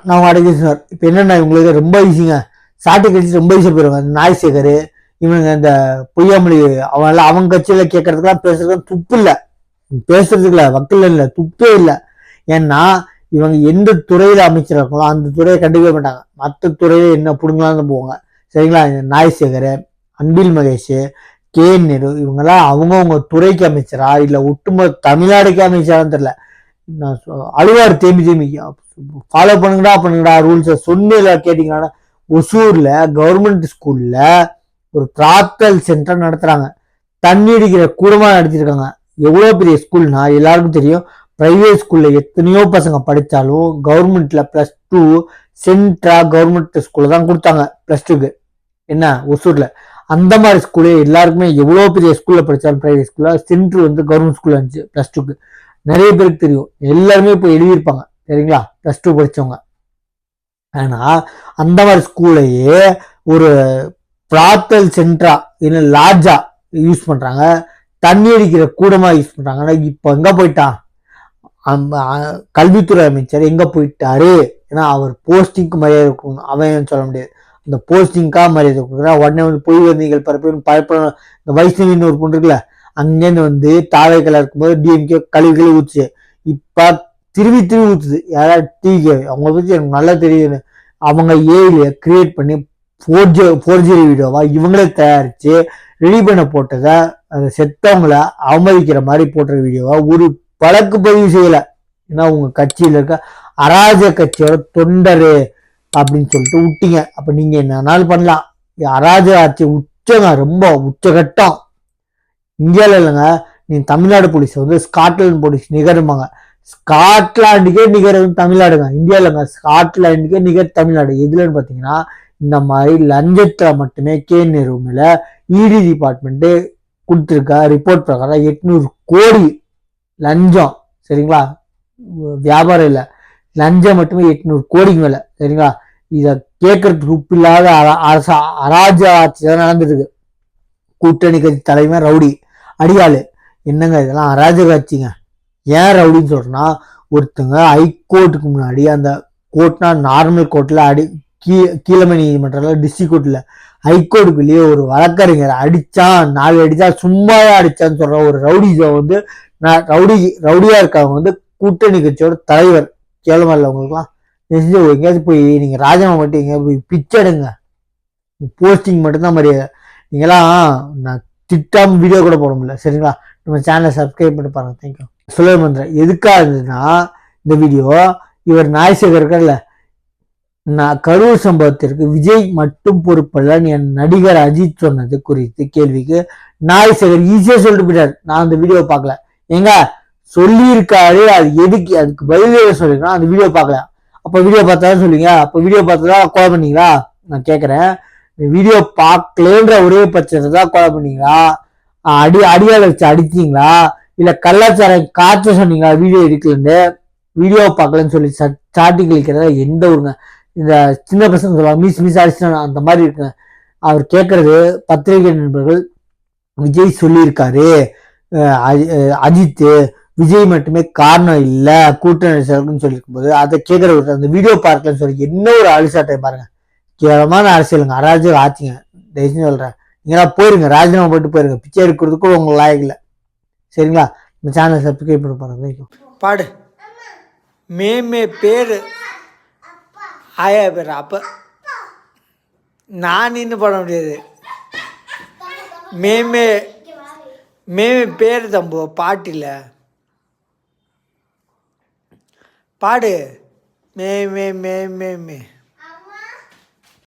நான் அடக்கி சார். இப்போ என்னென்ன இவங்களுக்கு ரொம்ப ஈஸிங்க, சாட்டை கழிச்சு ரொம்ப ஈஸியாக போயிடுவாங்க. நாய்சேகர் இவங்க இந்த பொய்யாமொழி அவங்க கட்சியில கேட்கறதுக்கெல்லாம் பேசுறதுக்கு துப்பு இல்லை, பேசுறதுக்கு இல்லை, வக்கீல் இல்லை, துப்பே இல்லை. ஏன்னா இவங்க எந்த துறையில அமைச்சர் இருக்கோ அந்த துறையை கண்டுக்கவே மாட்டாங்க. மற்ற துறையில என்ன பிடுங்கலான்னு போவாங்க. சரிங்களா? நாய்சேகர், அன்பில் மகேஷ், கே நேரு இவங்கெல்லாம் அவங்கவுங்க துறைக்கு அமைச்சரா இல்லை ஒட்டுமொத்த தமிழ்நாடுக்கு அமைச்சரான்னு தெரியல. அழுவார் தேம்பி ஃபாலோ பண்ணுங்கடா ரூல்ஸை சொன்ன கேட்டீங்கன்னா, ஒசூர்ல கவர்மெண்ட் ஸ்கூல்ல ஒரு பிரார்த்தல் சென்டர் நடத்துறாங்க. தண்ணி அடிக்கிற கூடமா நடத்திருக்காங்க. எவ்வளவு பெரிய ஸ்கூல்னா எல்லாருக்கும் தெரியும். பிரைவேட் ஸ்கூல்ல எத்தனையோ பசங்க படிச்சாலும் கவர்மெண்ட்ல +2 சென்ட்ரா கவர்மெண்ட் ஸ்கூல்ல தான் கொடுத்தாங்க +2க்கு. என்ன ஒசூர்ல அந்த மாதிரி ஸ்கூலு எல்லாருக்குமே எவ்வளவு பெரிய ஸ்கூல்ல படிச்சாலும் பிரைவேட் ஸ்கூல்ல சென்ட்ரு கவர்மெண்ட் ஸ்கூல்ல இருந்துச்சு +2க்கு. நிறைய பேருக்கு தெரியும், எல்லாருமே இப்போ எழுதியிருப்பாங்க. சரிங்களா? +2 படிச்சவங்க. ஆனா அந்த மாதிரி ஸ்கூலையே ஒரு பிரார்த்தல் சென்டரா இல்லை லார்ஜா யூஸ் பண்றாங்க, தண்ணி அடிக்கிற கூடமா யூஸ் பண்றாங்க. இப்ப எங்க போயிட்டான் கல்வித்துறை அமைச்சர், எங்க போயிட்டாரு? ஏன்னா அவர் போஸ்டிங்க்கு மரியாதை இருக்கணும், அவன் சொல்ல முடியாது. அந்த போஸ்டிங்கா மரியாதை கொடுக்குறா. உடனே பொய் வந்திகள் பயப்படணும். இந்த வைஷ்ணவின்னு ஒரு பொண்ணு இருக்குல்ல, அங்கேருந்து தாவைக்கெல்லாம் இருக்கும்போது டிஎம்கே கழிவு ஊத்துச்சு. இப்ப திரும்பி ஊத்துது. யாராவது டிகே அவங்க பத்தி எனக்கு நல்லா தெரியுது. அவங்க ஏஐல கிரியேட் பண்ணி ஃபோர்ஜரி வீடியோவா இவங்களே தயாரிச்சு ரெடி பண்ண போட்டதை அந்த செத்தவங்களை அவமதிக்கிற மாதிரி போட்ட வீடியோவா ஒரு வழக்கு பதிவு செய்யல. ஏன்னா உங்க கட்சியில இருக்க அராஜ கட்சியோட தொண்டரு அப்படின்னு சொல்லிட்டு விட்டீங்க. அப்ப நீங்க என்னன்னாலும் பண்ணலாம். அராஜ ஆட்சி உச்சங்க, ரொம்ப உச்சகட்டம். இந்தியாவில் இல்லைங்க, நீ தமிழ்நாடு போலீஸ் ஸ்காட்லாந்து போலீஸ் நிகருமாங்க. ஸ்காட்லாண்டுக்கே நிகர் தமிழ்நாடுங்க. இந்தியாவிலங்க ஸ்காட்லாண்டுக்கே நிகர் தமிழ்நாடு. எதுலன்னு பாத்தீங்கன்னா இந்த மாதிரி லஞ்சத்துல மட்டுமே கே நேரு மேல இடி டிபார்ட்மெண்ட் கொடுத்துருக்க ரிப்போர்ட் பிரகாரம் 800 கோடி லஞ்சம். சரிங்களா? வியாபாரம் இல்லை, லஞ்சம் மட்டுமே 800 கோடிக்கு மேல. சரிங்களா? இத கேட்கறதுக்கு உப்பு இல்லாத அராஜ ஆட்சி தான் நடந்துருக்கு. கூட்டணி கட்சி தலைமை ரவுடி அடியாளு. என்னங்க இதெல்லாம் அராஜக ஆட்சிங்க. ஏன் ரவுடின்னு சொல்றேன்னா, ஒருத்தங்க ஹைகோர்ட்டுக்கு முன்னாடி, அந்த கோர்ட்னா நார்மல் கோர்ட்ல கீழமை நீதிமன்றம்ல டிஸ்ட்ரிக்ட் கோர்ட்ல, ஹைகோர்ட்டுக்குள்ளேயே ஒரு வழக்கறிஞர் அடிச்சான், 4 அடிச்சா சும்மாவே அடிச்சான்னு சொல்ற ஒரு ரவுடி ரவுடியா இருக்கவங்க கூட்டணி கட்சியோட தலைவர். கேவலமா இல்லை உங்களுக்குலாம்? எங்கேயாவது போய் நீங்க ராஜினாமா மட்டும் எங்கேயாவது போய் பிச்சைடுங்க. போஸ்டிங் மட்டும்தான் மரியாதை. நீங்களாம் நான் திட்டாம வீடியோ கூட போட முடியல. சரிங்களா? நம்ம சேனலை சப்ஸ்கிரைப் பண்ணி பாருங்க. தேங்க்யூ. சொல்ல மந்திரம் எதுக்காக இருந்ததுன்னா, இந்த வீடியோ இவர் நாய்சேகர் இருக்கல, கரூர் சம்பவத்திற்கு விஜய் மட்டும் பொறுப்பல்ல என் நடிகர் அஜித் சொன்னது குறித்து கேள்விக்கு நாய்சேகர் ஈஸியா சொல்லிட்டு போயிட்டாரு. நான் அந்த வீடியோ பார்க்கல. எங்க சொல்லி இருக்காரு, அது எதுக்கு, அதுக்கு பதில் சொல்லிருக்கா அந்த வீடியோ பார்க்கல. அப்ப வீடியோ பார்த்தாதான் சொல்லுங்க. அப்ப வீடியோ பார்த்ததான் கொலை பண்ணீங்களா? நான் கேட்கறேன். வீடியோ பார்க்கலன்ற ஒரே பட்சத்தை தான் கொலை பண்ணீங்களா? அடியால வச்சு அடிச்சீங்களா? இல்ல கள்ளச்சாரம் காய்ச்ச சொன்னீங்களா? வீடியோ இருக்குன்னு வீடியோ பார்க்கலன்னு சொல்லி சாட்டி கழிக்கிறதா எந்த ஊருங்க? இந்த சின்ன பசங்க சொல்லுவாங்க மிஸ் அடிச்சுட்டாங்க, அந்த மாதிரி இருக்குங்க. அவர் கேட்கறது பத்திரிகை நண்பர்கள், விஜய் சொல்லியிருக்காரு அஜித் விஜய் மட்டுமே காரணம் இல்ல கூட்டணி சேர்க்குன்னு சொல்லியிருக்கும் போது அதை கேட்கற அந்த வீடியோ பார்க்கலன்னு சொல்லி என்ன ஒரு அழிசாட்டை பாருங்க. கேவலமான அரசியலுங்க, அராஜக ஆட்சிங்க. தயவுசெய்து சொல்றேன், நீங்களாம் போயிருங்க, ராஜினாமா போட்டு போயிருங்க. பிச்சை எடுக்கிறதுக்கும் உங்களுக்கு லாயக்கு இல்லை. சரிங்களா? இந்த சேனல் சப்ஸ்கிரைப் பண்ணி பாருங்க. பாடு மேமே பேர் ஆயா பேர். அப்போ நான் இன்னும் பண்ண முடியாது. மேமே மேமே பேர் தம்போ பாட்டில் பாடு. மே மே மே மே மே